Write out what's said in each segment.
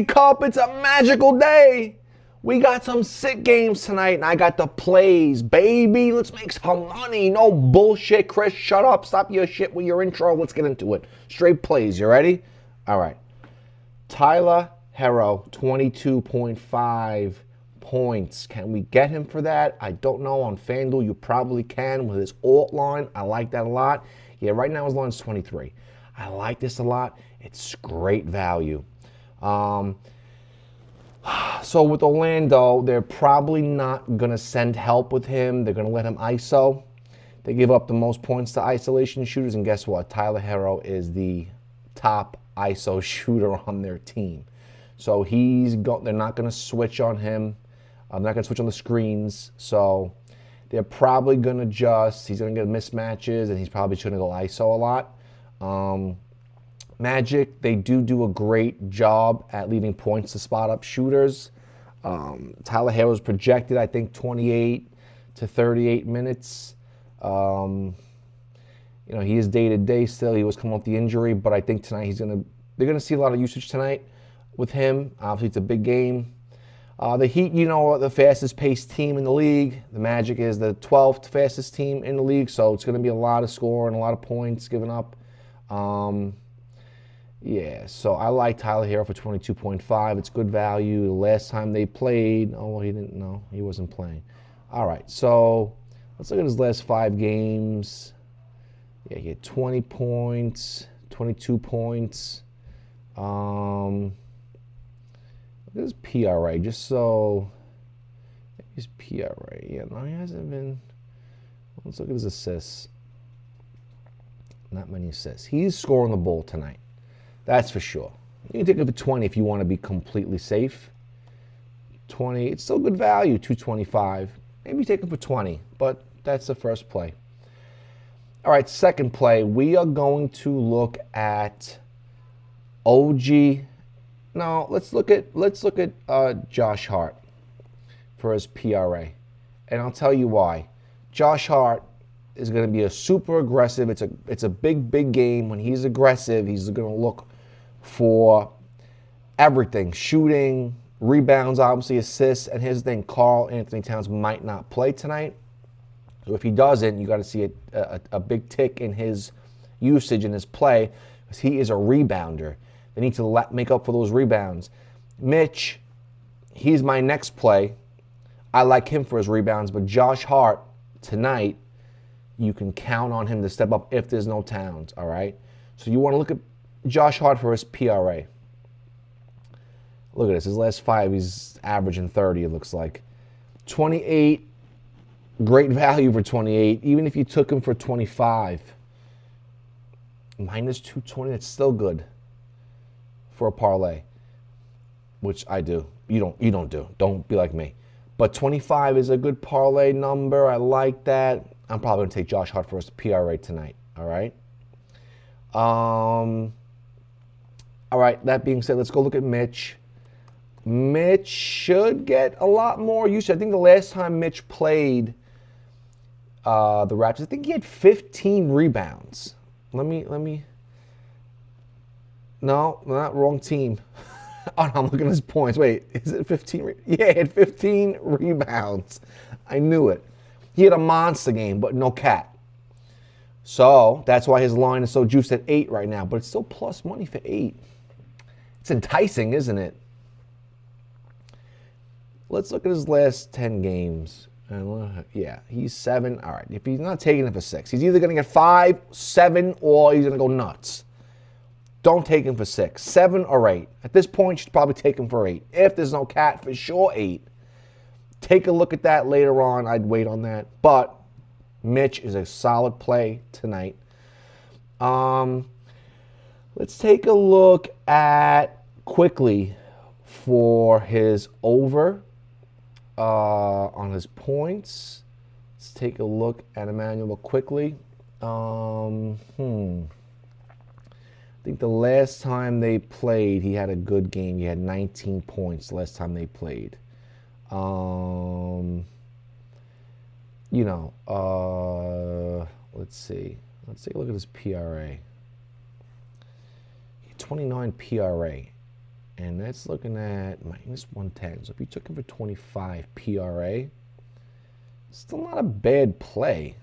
Stanley Cup. It's a magical day. We got some sick games tonight, and I got the plays, baby. Let's make some money. No bullshit, Chris. Shut up. Stop your shit with your intro. Let's get into it. Straight plays. You ready? All right. Tyler Hero, 22.5 points. Can we get him for that? I don't know. On FanDuel, you probably can with his alt line. I like that a lot. Yeah, right now his line's 23. I like this a lot. It's great value. So with Orlando, they're probably not going to send help with him. They're going to let him ISO. They give up the most points to isolation shooters, and guess what? Tyler Hero is the top ISO shooter on their team. So they're not going to switch on him. They're not going to switch on the screens. So they're probably going to he's going to get mismatches, and he's probably going to go ISO a lot. Magic, they do a great job at leaving points to spot up shooters. Tyler Hero's projected, I think, 28 to 38 minutes. He is day-to-day still. He was coming off the injury, but I think tonight they're going to see a lot of usage tonight with him. Obviously, it's a big game. The Heat, are the fastest-paced team in the league. The Magic is the 12th fastest team in the league, so it's going to be a lot of scoring, a lot of points given up. Yeah, so I like Tyler Hero for 22.5. It's good value. The last time they played, he wasn't playing. All right, so let's look at his last 5 games. Yeah, he had 20 points, 22 points. Look at his PRA, just so his PRA. Yeah, no, he hasn't been. Let's look at his assists. Not many assists. He's scoring the ball tonight. That's for sure. You can take it for 20 if you want to be completely safe. 20, it's still good value, 225. Maybe take it for 20, but that's the first play. All right, second play, we are going to look at OG. No, let's look at Josh Hart for his PRA. And I'll tell you why. Josh Hart is going to be a super aggressive. It's a big game. When he's aggressive, he's going to look for everything: shooting, rebounds, obviously assists. And here's the thing: Karl Anthony Towns might not play tonight. So if he doesn't, you got to see a big tick in his usage in his play, because he is a rebounder. They need to make up for those rebounds. Mitch, he's my next play. I like him for his rebounds, but Josh Hart tonight, you can count on him to step up if there's no Towns, all right? So you want to look at Josh Hart for his PRA. Look at this. His last 5, he's averaging 30, it looks like. 28, great value for 28. Even if you took him for 25, minus 220, that's still good for a parlay, which I do. You don't do. Don't be like me. But 25 is a good parlay number. I like that. I'm probably going to take Josh Hart for his PRA tonight, all right? All right, that being said, let's go look at Mitch. Mitch should get a lot more usage. I think the last time Mitch played the Raptors, I think he had 15 rebounds. Let me. No, not wrong team. Oh, no, I'm looking at his points. Wait, is it 15? Yeah, he had 15 rebounds. I knew it. He had a monster game, but no cat. So that's why his line is so juiced at 8 right now. But it's still plus money for 8. It's enticing, isn't it? Let's look at his last 10 games. Yeah, he's 7. All right, if he's not taking it for 6, he's either going to get 5, 7, or he's going to go nuts. Don't take him for 6, 7, or 8. At this point, you should probably take him for 8. If there's no cat, for sure 8. Take a look at that later on. I'd wait on that. But Mitch is a solid play tonight. Let's take a look at quickly for his over on his points. Let's take a look at Emmanuel quickly. I think the last time they played, he had a good game. He had 19 points last time they played. Let's see. Let's take a look at his PRA. 29 PRA. And that's looking at minus 110. So if you took him for 25 PRA, still not a bad play.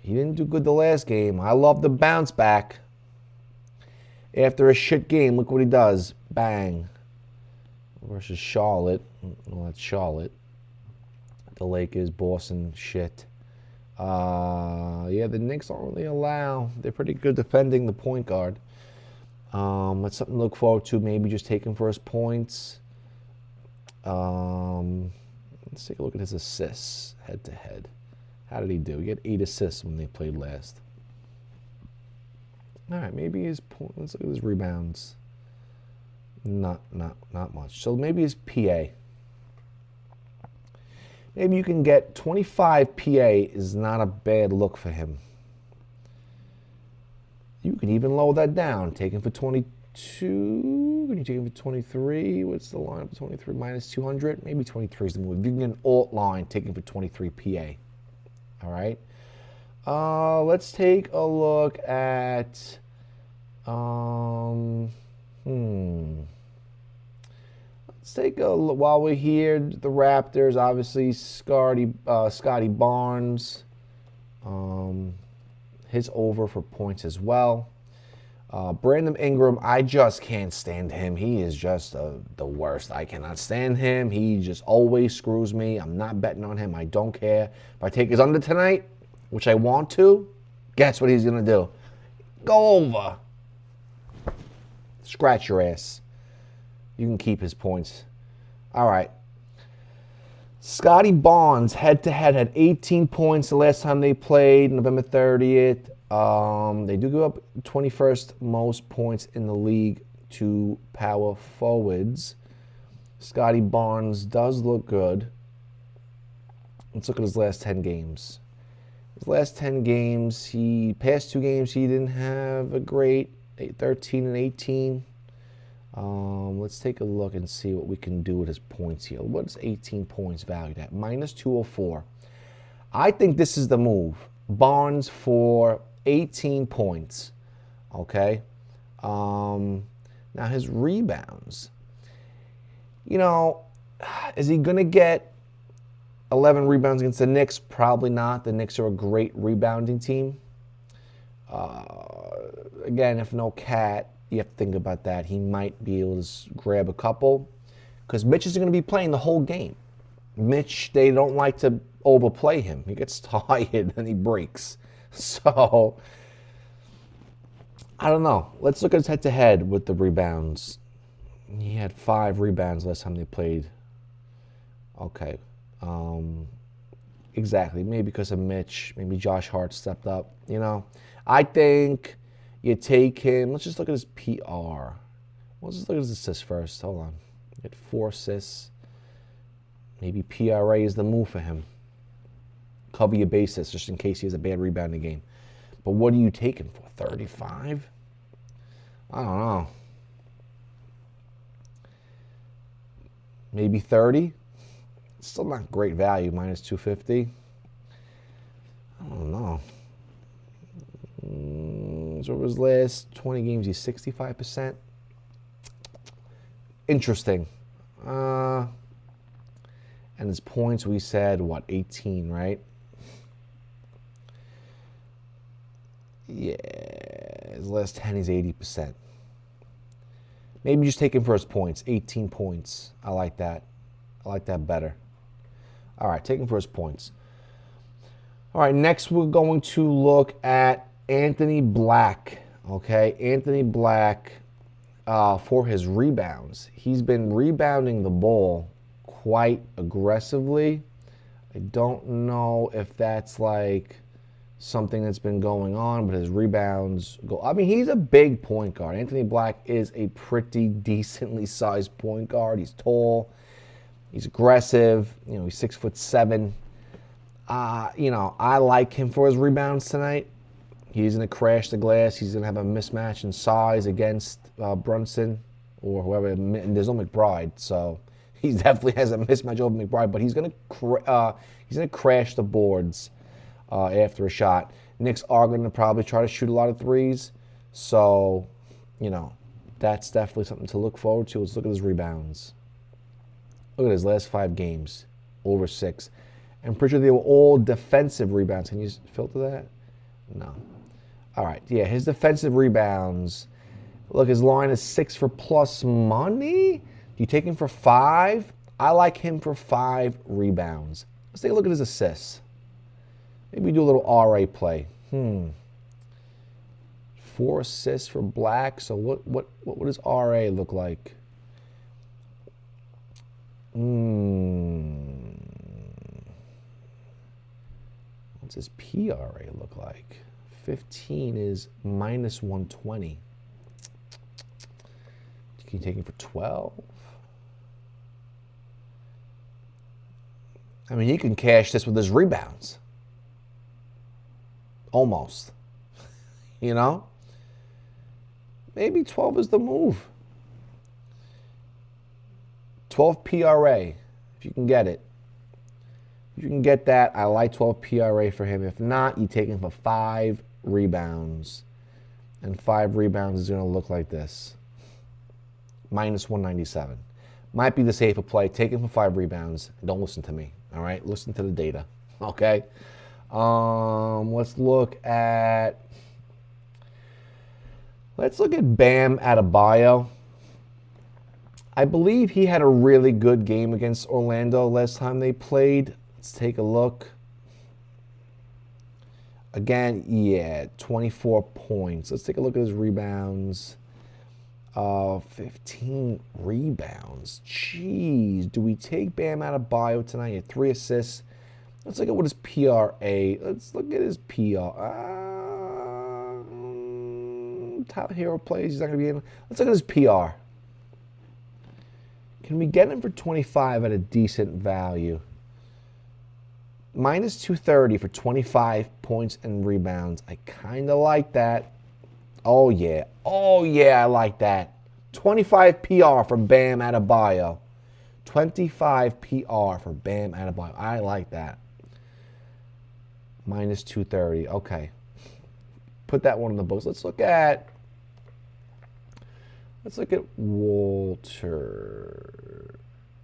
He didn't do good the last game. I love the bounce back. After a shit game, look what he does. Bang. Versus Charlotte. Well, that's Charlotte. The Lakers, Boston, shit. Yeah, the Knicks don't really allow. They're pretty good defending the point guard. That's something to look forward to. Maybe just take him for his points. Let's take a look at his assists head to head. How did he do? He had 8 assists when they played last. All right, maybe his point. Let's look at his rebounds. Not much. So maybe his PA. Maybe you can get 25 PA is not a bad look for him. You can even lower that down. Take him for 22. Can you take him for 23? What's the line for 23? Minus 200? Maybe 23 is the move. You can get an alt line, take him for 23 PA. All right. Let's take a look at. Let's take a look while we're here. The Raptors, obviously, Scotty Barnes. His over for points as well. Brandon Ingram, I just can't stand him. He is just the worst. I cannot stand him. He just always screws me. I'm not betting on him. I don't care. If I take his under tonight, which I want to, guess what he's going to do? Go over. Scratch your ass. You can keep his points. All right. Scotty Barnes, head-to-head, had 18 points the last time they played, November 30th. They do go up 21st most points in the league to power forwards. Scotty Barnes does look good. Let's look at his last 10 games. His last 10 games, past 2 games, he didn't have a great 13 and 18. Let's take a look and see what we can do with his points here. What's 18 points valued at? Minus 204. I think this is the move. Barnes for 18 points. Okay. Now his rebounds. You know, is he going to get 11 rebounds against the Knicks? Probably not. The Knicks are a great rebounding team. Again, if no Cat, you have to think about that. He might be able to grab a couple because Mitch is going to be playing the whole game. Mitch, they don't like to overplay him. He gets tired and he breaks. So, I don't know. Let's look at his head-to-head with the rebounds. He had 5 rebounds last time they played. Okay. Exactly. Maybe because of Mitch. Maybe Josh Hart stepped up. You know, I think you take him. Let's just look at his PR. Let's just look at his assists first. Hold on. He had 4 assists. Maybe PRA is the move for him. Cover your bases just in case he has a bad rebounding game. But what do you take him for? 35? I don't know. Maybe 30? It's still not great value, minus 250. I don't know. So over his last 20 games, he's 65%. Interesting. And his points, we said, what, 18, right? Yeah, his last 10, he's 80%. Maybe just take him for his points, 18 points. I like that. I like that better. All right, take him for his points. All right, next we're going to look at Anthony Black. Okay, Anthony Black for his rebounds. He's been rebounding the ball quite aggressively. I don't know if that's like something that's been going on, but his rebounds go. I mean, he's a big point guard. Anthony Black is a pretty decently sized point guard. He's tall. He's aggressive. You know, he's 6'7". You know, I like him for his rebounds tonight. He's going to crash the glass. He's going to have a mismatch in size against Brunson or whoever. And there's no McBride, so he definitely has a mismatch over McBride. But he's going to crash the boards after a shot. Knicks are going to probably try to shoot a lot of threes. So, you know, That's definitely something to look forward to. Let's look at his rebounds. Look at his last 5 games, over 6. I'm pretty sure they were all defensive rebounds. Can you filter that? No. All right, yeah, his defensive rebounds. Look, his line is 6 for plus money. Do you take him for 5? I like him for 5 rebounds. Let's take a look at his assists. Maybe do a little RA play. 4 assists for Black. So what does RA look like? What's his PRA look like? 15 is minus 120. Can you take him for 12? I mean, he can cash this with his rebounds. Almost. You know? Maybe 12 is the move. 12 PRA, if you can get it. If you can get that, I like 12 PRA for him. If not, you take him for 5 rebounds. And 5 rebounds is going to look like this. Minus 197. Might be the safer play. Take him for 5 rebounds. Don't listen to me. All right? Listen to the data. Okay? Let's look at Bam Adebayo. I believe he had a really good game against Orlando last time they played. Let's take a look. Again, yeah, 24 points. Let's take a look at his rebounds. 15 rebounds. Jeez, do we take Bam Adebayo tonight? He had 3 assists. Let's look at what his PRA. Let's look at his PR. Top hero plays. He's not going to be in. Let's look at his PR. Can we get him for 25 at a decent value? Minus 230 for 25 points and rebounds. I kind of like that. Oh, yeah. Oh, yeah, I like that. 25 PR for Bam Adebayo. 25 PR for Bam Adebayo. I like that. Minus 230. Okay. Put that one in the books. Let's look at Walter.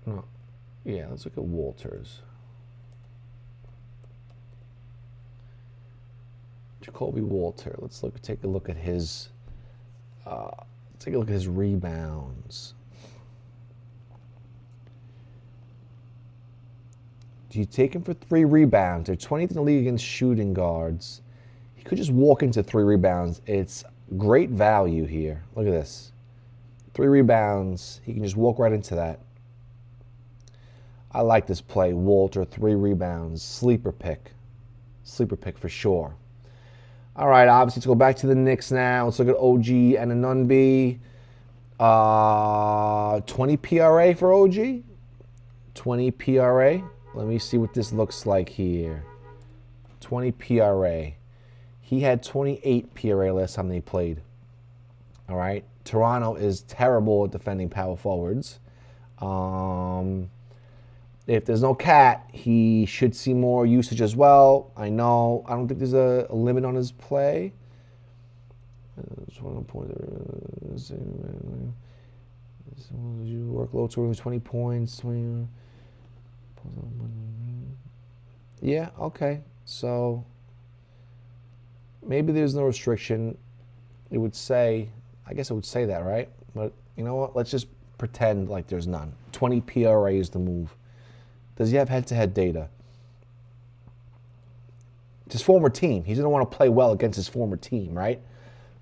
No. Yeah, let's look at Walters. Jacoby Walter. Let's take a look at his rebounds. Do you take him for 3 rebounds? They're 20th in the league against shooting guards. He could just walk into 3 rebounds. It's great value here. Look at this. 3 rebounds. He can just walk right into that. I like this play. Walter, 3 rebounds. Sleeper pick. Sleeper pick for sure. All right, obviously, let's go back to the Knicks now. Let's look at OG and Anunoby. 20 PRA for OG. 20 PRA. Let me see what this looks like here. 20 PRA. He had 28 PRA last time they played. All right. Toronto is terrible at defending power forwards. If there's no cat, he should see more usage as well. I know. I don't think there's a limit on his play. Workload to 20 points. 20. Yeah, okay. So maybe there's no restriction. It would say, I guess it would say that, right? But you know what? Let's just pretend like there's none. 20 PRA is the move. Does he have head-to-head data? It's his former team. He's going to want to play well against his former team, right?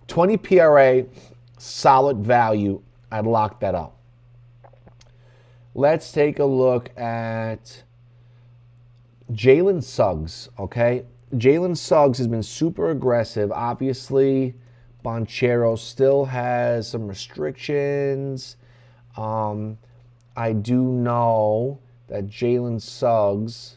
20 PRA, solid value. I'd lock that up. Let's take a look at Jalen Suggs, okay? Jalen Suggs has been super aggressive. Obviously, Banchero still has some restrictions. I do know that Jalen Suggs,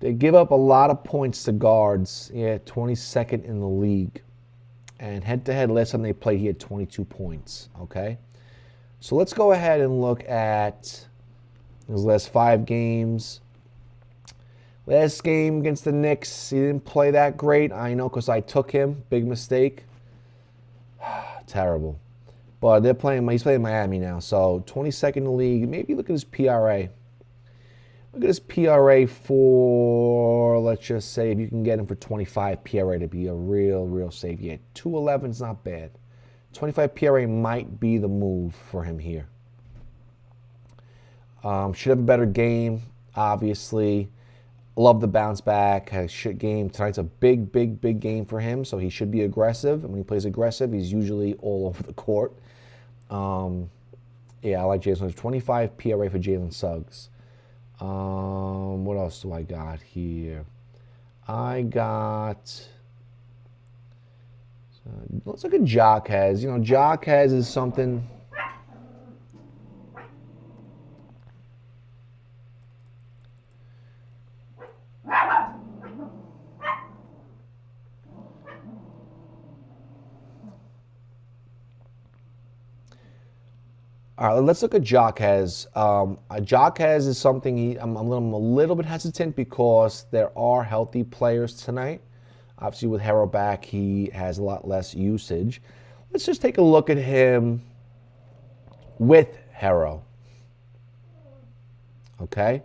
they give up a lot of points to guards. Yeah, 22nd in the league. And head-to-head, last time they played, he had 22 points, okay? So let's go ahead and look at his last 5 games. Last game against the Knicks, he didn't play that great. I know because I took him. Big mistake. Terrible. But they're playing. He's playing Miami now. So 22nd in the league. Maybe look at his PRA. Look at his PRA for, let's just say, if you can get him for 25 PRA to be a real save. Yeah, 211 is not bad. 25 PRA might be the move for him here. Should have a better game, obviously. Love the bounce back. Had a shit game. Tonight's a big game for him, so he should be aggressive. And when he plays aggressive, he's usually all over the court. Yeah, I like Jalen Suggs. 25 PRA for Jalen Suggs. What else do I got here? I got... let's look at Jaquez. You know, Jaquez is something... All right, let's look at Jaquez. Jaquez is something I'm a little bit hesitant because there are healthy players tonight. Obviously, with Harrow back, he has a lot less usage. Let's just take a look at him with Harrow. Okay?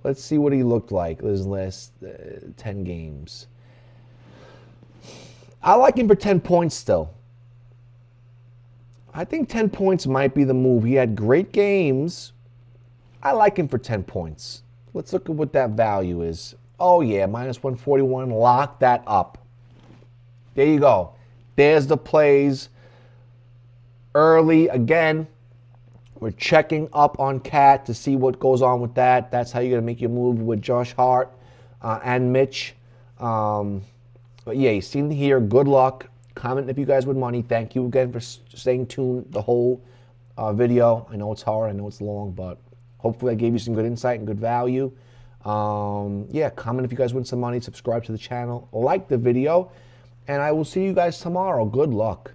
Let's see what he looked like his last 10 games. I like him for 10 points still. I think 10 points might be the move. He had great games. I like him for 10 points. Let's look at what that value is. Oh, yeah, minus 141. Lock that up. There you go. There's the plays. Early, again, we're checking up on Cat to see what goes on with that. That's how you're going to make your move with Josh Hart and Mitch. But, yeah, you've seen here. Good luck. Comment if you guys win money. Thank you again for staying tuned the whole video. I know it's hard. I know it's long, but hopefully I gave you some good insight and good value. Yeah, comment if you guys win some money. Subscribe to the channel. Like the video. And I will see you guys tomorrow. Good luck.